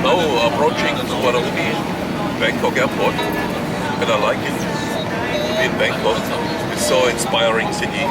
Now approaching Sukhumvit, Bangkok airport, and I like it. To be in Bangkok, it's so inspiring city.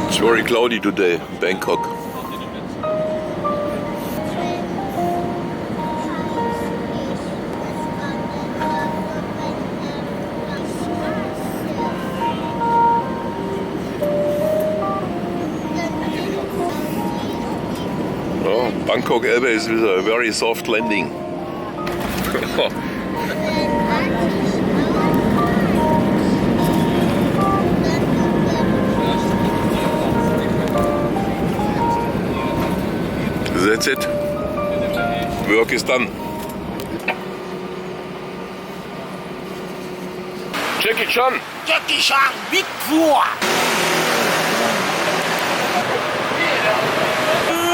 It's very cloudy today, Bangkok. Oh, Bangkok Airways with a very soft landing. That's it. Work is done. Jackie Chan. Jackie Chan, big four.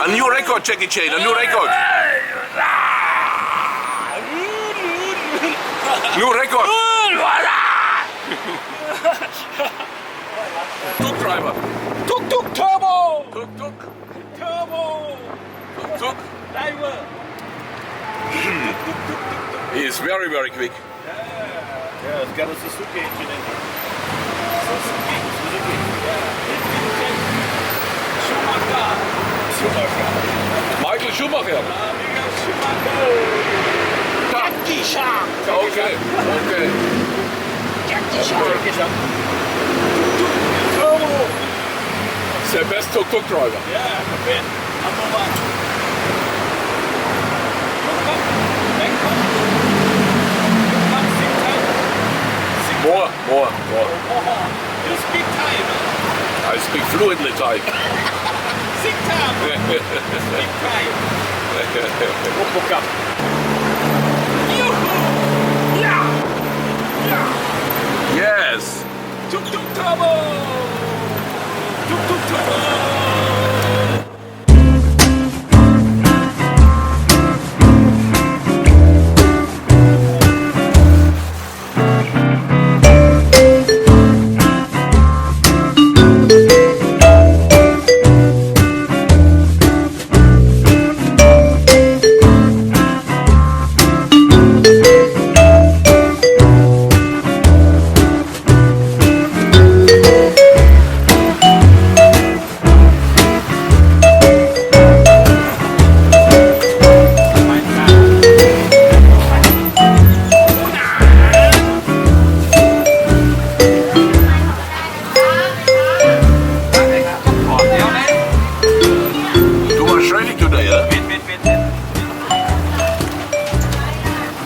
A new record, Jackie Chan, a new record. New record. Tuk driver. Tuk tuk turbo. Tuk tuk. Turbo. Tuk tuk. Driver. He is very, very quick. Yeah, it's got a Suzuki engine in it. Suzuki. Schumacher. Michael Schumacher. Jackie Chan. Okay, okay. Jackie Chan. Turbo. It's the best tuk tuk driver. Yeah, the best. Number one. Bangkok. More. You speak Thai, no? I speak fluently Thai. Sing Thai. Speak Thai. Look up. Yeah. Yes. Tuk tuk turbo. Tuk tuk turbo.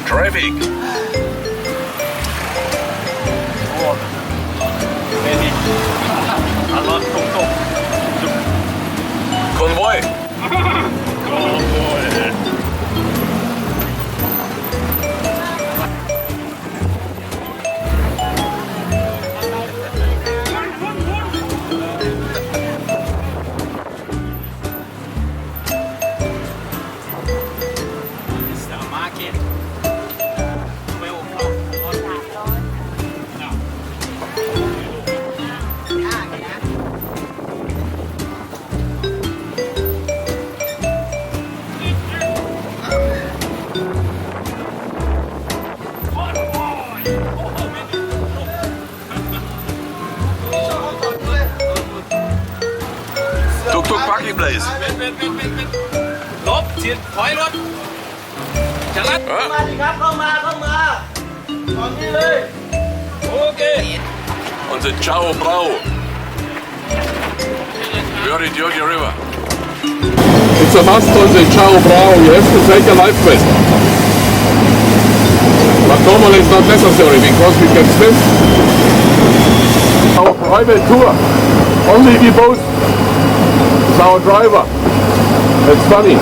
Traffic. A lot tuk-tuk. Convoy. It's the market. 12 o'clock. Tuk-tuk parking place. รถเสียถอยรถจะรัด Huh? มาดิครับเข้ามาตอนนี้เลย โอเค On the Chao Phraya. Very dirty river. It's a must on the Chao Phraya. You have to take a life vest. But normally it's not necessary because we can swim. Our private tour. Only we both. It's our driver. It's funny.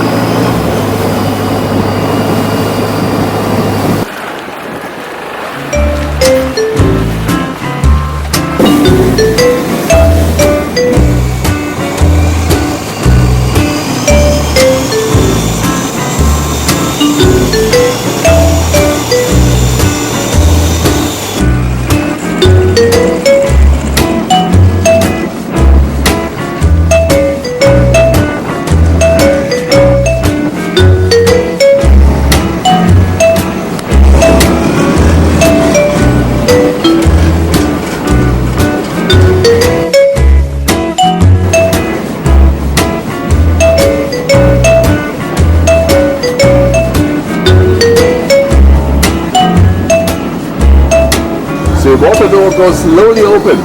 water door goes slowly open.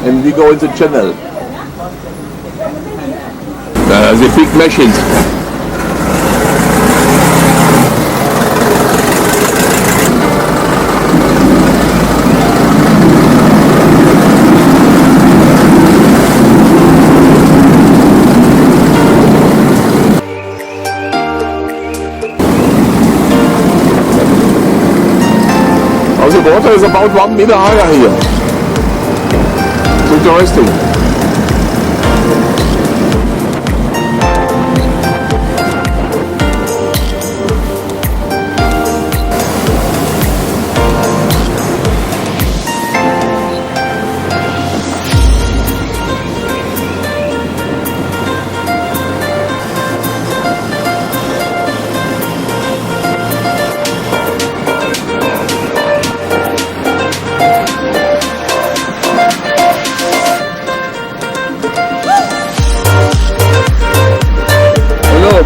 And we go into channel. The big machines. The water is about 1 meter higher here. Interesting.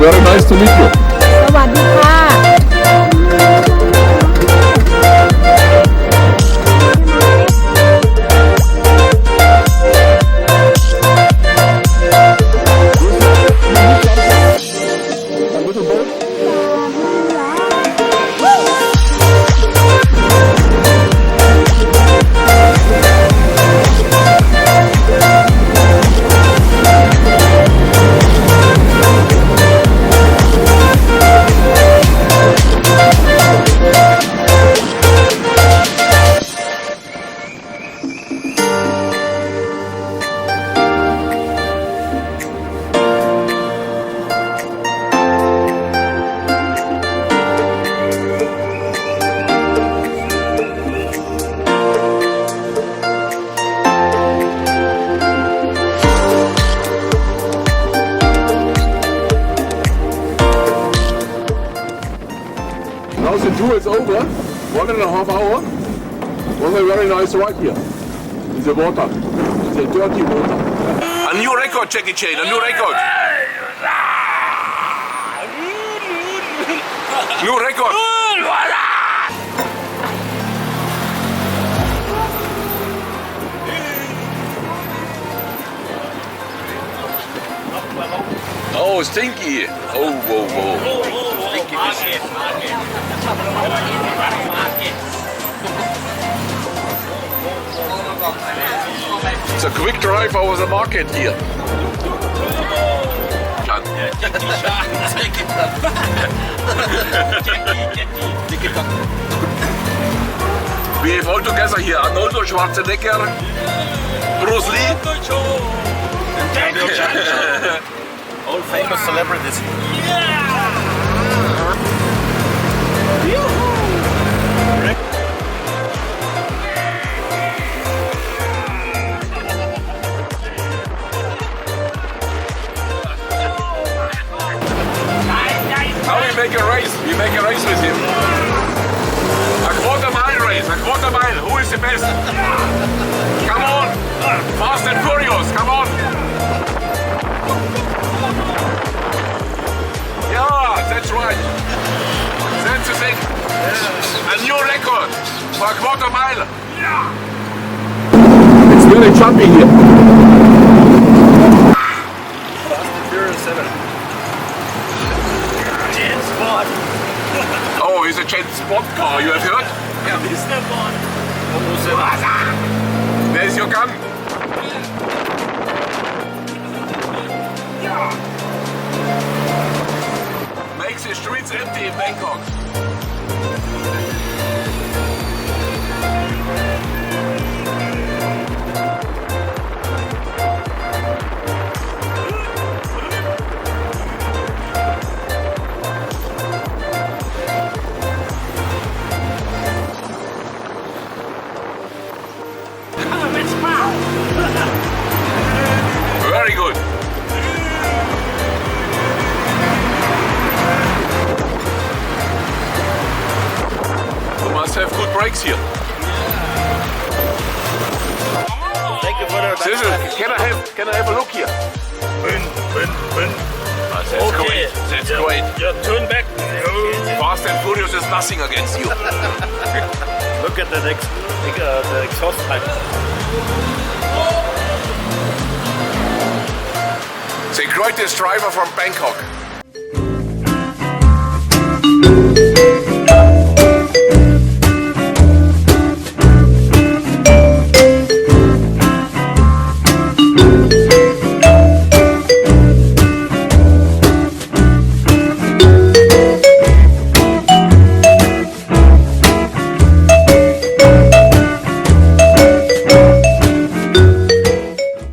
Very nice to meet you. สวัสดีค่ะ Now the tour is over. 1.5 hours. Was a very nice ride here. In the water. In the dirty water. A new record, Jackie Chan. A new record. New record. Oh, stinky. Oh, whoa, whoa. Stinky fish. It's a quick drive over the market here. Chan. We have all together here Arnold Schwarzenegger, Bruce Lee. All famous celebrities. Now we make a race. We make a race with him. A quarter mile race. A quarter mile. Who is the best? Come on. Fast and furious. Come on. Yeah, that's right. That's the thing. A new record for a quarter mile. It's really jumpy here. Fast and Furious 7. Jet Sport. Oh, it's a Jet Sport car. You have heard? Yeah, Mr. Bond. There's your gun. Makes the streets empty in Bangkok. Very good. You must have good brakes here. Thank you for the Can I have a look here? That's Okay. great. That's great. Yeah, turn back. Fast and Furious is nothing against you. Look at the the exhaust pipe. The greatest driver from Bangkok.